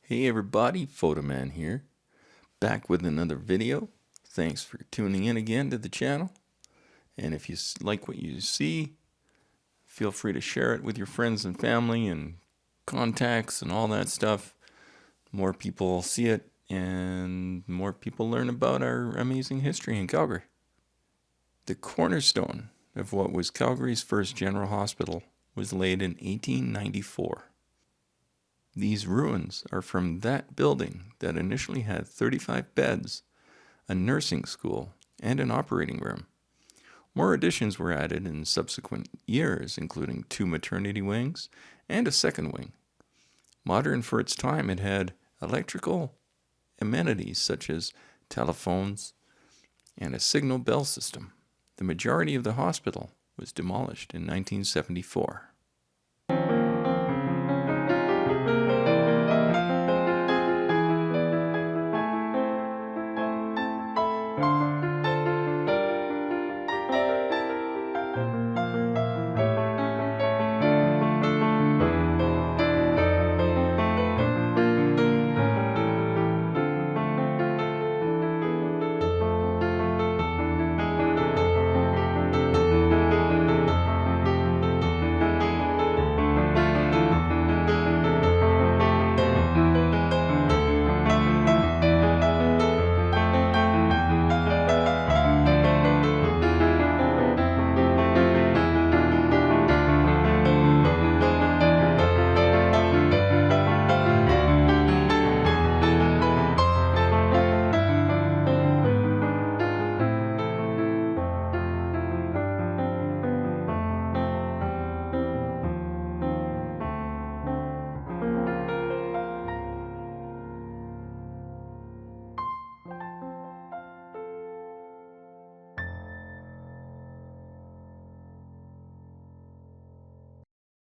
Hey everybody, Photoman here, back with another video. Thanks for tuning in again to the channel. And if you like what you see, feel free to share it with your friends and family and contacts and all that stuff. More people see it and more people learn about our amazing history in Calgary. The cornerstone of what was Calgary's first general hospital was laid in 1894. These ruins are from that building that initially had 35 beds, a nursing school, and an operating room. More additions were added in subsequent years, including 2 maternity wings and a second wing. Modern for its time, it had electrical amenities such as telephones and a signal bell system. The majority of the hospital was demolished in 1974.